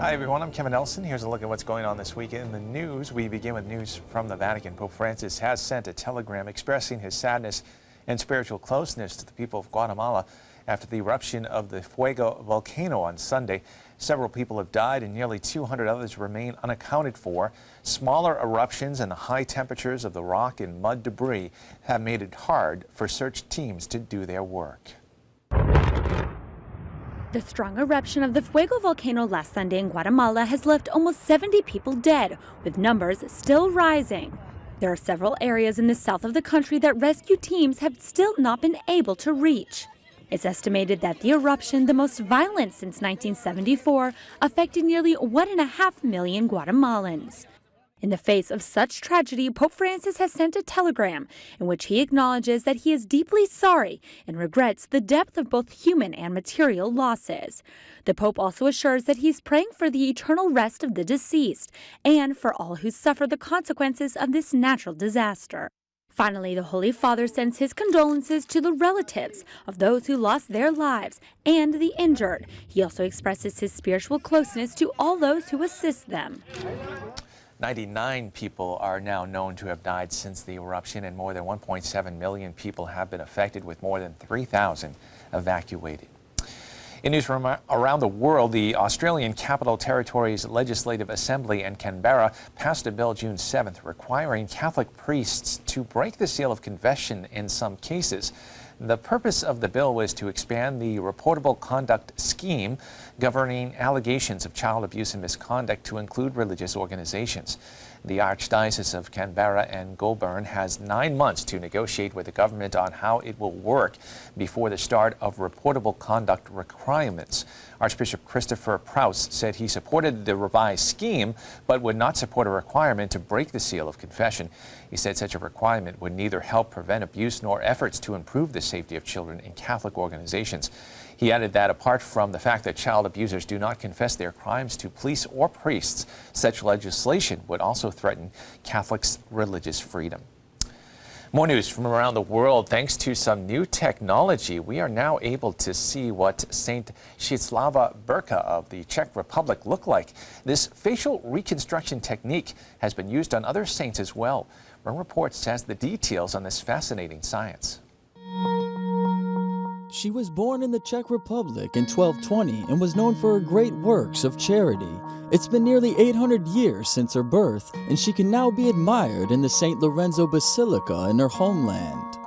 Hi everyone, I'm Kevin Nelson. Here's a look at what's going on this week in the news. We begin with news from the Vatican. Pope Francis has sent a telegram expressing his sadness and spiritual closeness to the people of Guatemala after the eruption of the Fuego volcano on Sunday. Several people have died and nearly 200 others remain unaccounted for. Smaller eruptions and the high temperatures of the rock and mud debris have made it hard for search teams to do their work. The strong eruption of the Fuego volcano last Sunday in Guatemala has left almost 70 people dead, with numbers still rising. There are several areas in the south of the country that rescue teams have still not been able to reach. It's estimated that the eruption, the most violent since 1974, affected nearly 1.5 million Guatemalans. In the face of such tragedy, Pope Francis has sent a telegram in which he acknowledges that he is deeply sorry and regrets the depth of both human and material losses. The Pope also assures that he's praying for the eternal rest of the deceased and for all who suffer the consequences of this natural disaster. Finally, the Holy Father sends his condolences to the relatives of those who lost their lives and the injured. He also expresses his spiritual closeness to all those who assist them. 99 people are now known to have died since the eruption, and more than 1.7 million people have been affected, with more than 3,000 evacuated. In news from around the world, the Australian Capital Territory's Legislative Assembly in Canberra passed a bill June 7th requiring Catholic priests to break the seal of confession in some cases. The purpose of the bill was to expand the reportable conduct scheme governing allegations of child abuse and misconduct to include religious organizations. The Archdiocese of Canberra and Goulburn has 9 months to negotiate with the government on how it will work before the start of reportable conduct requirements. Archbishop Christopher Prowse said he supported the revised scheme, but would not support a requirement to break the seal of confession. He said such a requirement would neither help prevent abuse nor efforts to improve the safety of children in Catholic organizations. He added that apart from the fact that child abusers do not confess their crimes to police or priests, such legislation would also threaten Catholics' religious freedom. More news from around the world. Thanks to some new technology, we are now able to see what Saint Zdislava Berka of the Czech Republic looked like. This facial reconstruction technique has been used on other saints as well. One report has the details on this fascinating science. She was born in the Czech Republic in 1220 and was known for her great works of charity. It's been nearly 800 years since her birth, and she can now be admired in the St. Lorenzo Basilica in her homeland.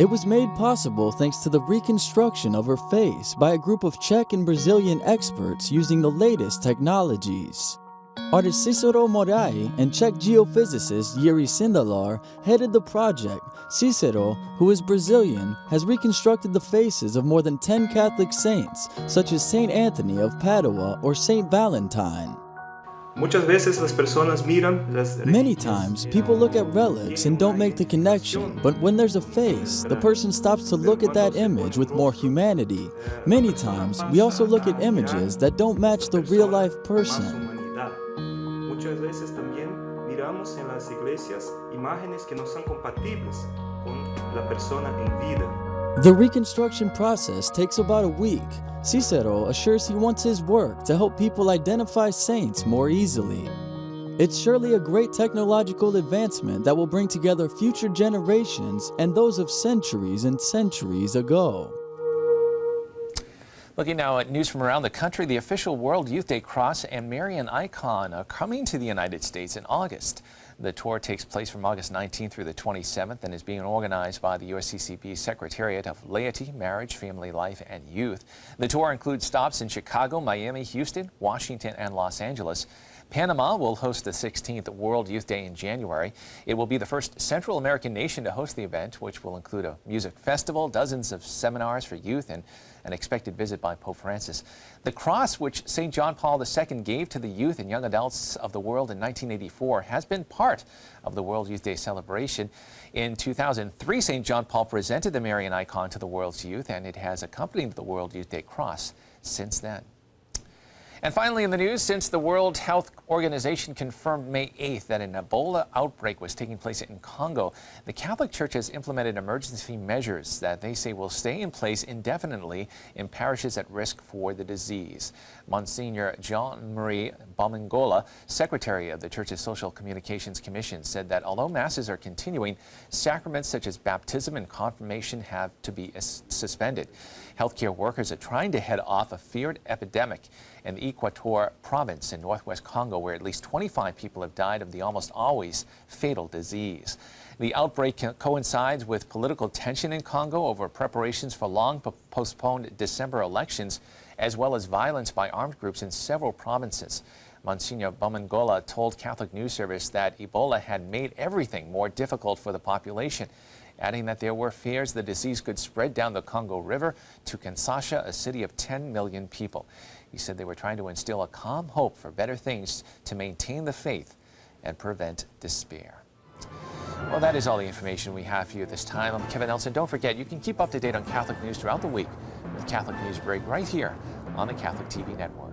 It was made possible thanks to the reconstruction of her face by a group of Czech and Brazilian experts using the latest technologies. Artist Cicero Morai and Czech geophysicist Jiří Sindelar headed the project. Cicero, who is Brazilian, has reconstructed the faces of more than 10 Catholic saints, such as Saint Anthony of Padua or Saint Valentine. Many times, people look at relics and don't make the connection, but when there's a face, the person stops to look at that image with more humanity. Many times, we also look at images that don't match the real-life person. Muchas veces también miramos en las iglesias imágenes que no son compatibles con la persona en vida. The reconstruction process takes about a week. Cicero assures he wants his work to help people identify saints more easily. It's surely a great technological advancement that will bring together future generations and those of centuries and centuries ago. Looking now at news from around the country, the official World Youth Day Cross and Marian icon are coming to the United States in August. The tour takes place from August 19th through the 27th and is being organized by the USCCB Secretariat of Laity, Marriage, Family Life, and Youth. The tour includes stops in Chicago, Miami, Houston, Washington, and Los Angeles. Panama will host the 16th World Youth Day in January. It will be the first Central American nation to host the event, which will include a music festival, dozens of seminars for youth, and an expected visit by Pope Francis. The cross, which St. John Paul II gave to the youth and young adults of the world in 1984, has been part of the World Youth Day celebration. In 2003, St. John Paul presented the Marian icon to the world's youth, and it has accompanied the World Youth Day Cross since then. And finally in the news, since the World Health Organization confirmed May 8th that an Ebola outbreak was taking place in Congo, the Catholic Church has implemented emergency measures that they say will stay in place indefinitely in parishes at risk for the disease. Monsignor Jean-Marie Bamangola, Secretary of the Church's Social Communications Commission, said that although masses are continuing, sacraments such as baptism and confirmation have to be suspended. Healthcare workers are trying to head off a feared epidemic in the Equator province in northwest Congo, where at least 25 people have died of the almost always fatal disease. The outbreak coincides with political tension in Congo over preparations for long postponed December elections, as well as violence by armed groups in several provinces. Monsignor Bamangola told Catholic News Service that Ebola had made everything more difficult for the population, adding that there were fears the disease could spread down the Congo River to Kinshasa, a city of 10 million people. He said they were trying to instill a calm hope for better things to maintain the faith and prevent despair. Well, that is all the information we have for you this time. I'm Kevin Nelson. Don't forget, you can keep up to date on Catholic news throughout the week with Catholic Newsbreak right here on the Catholic TV network.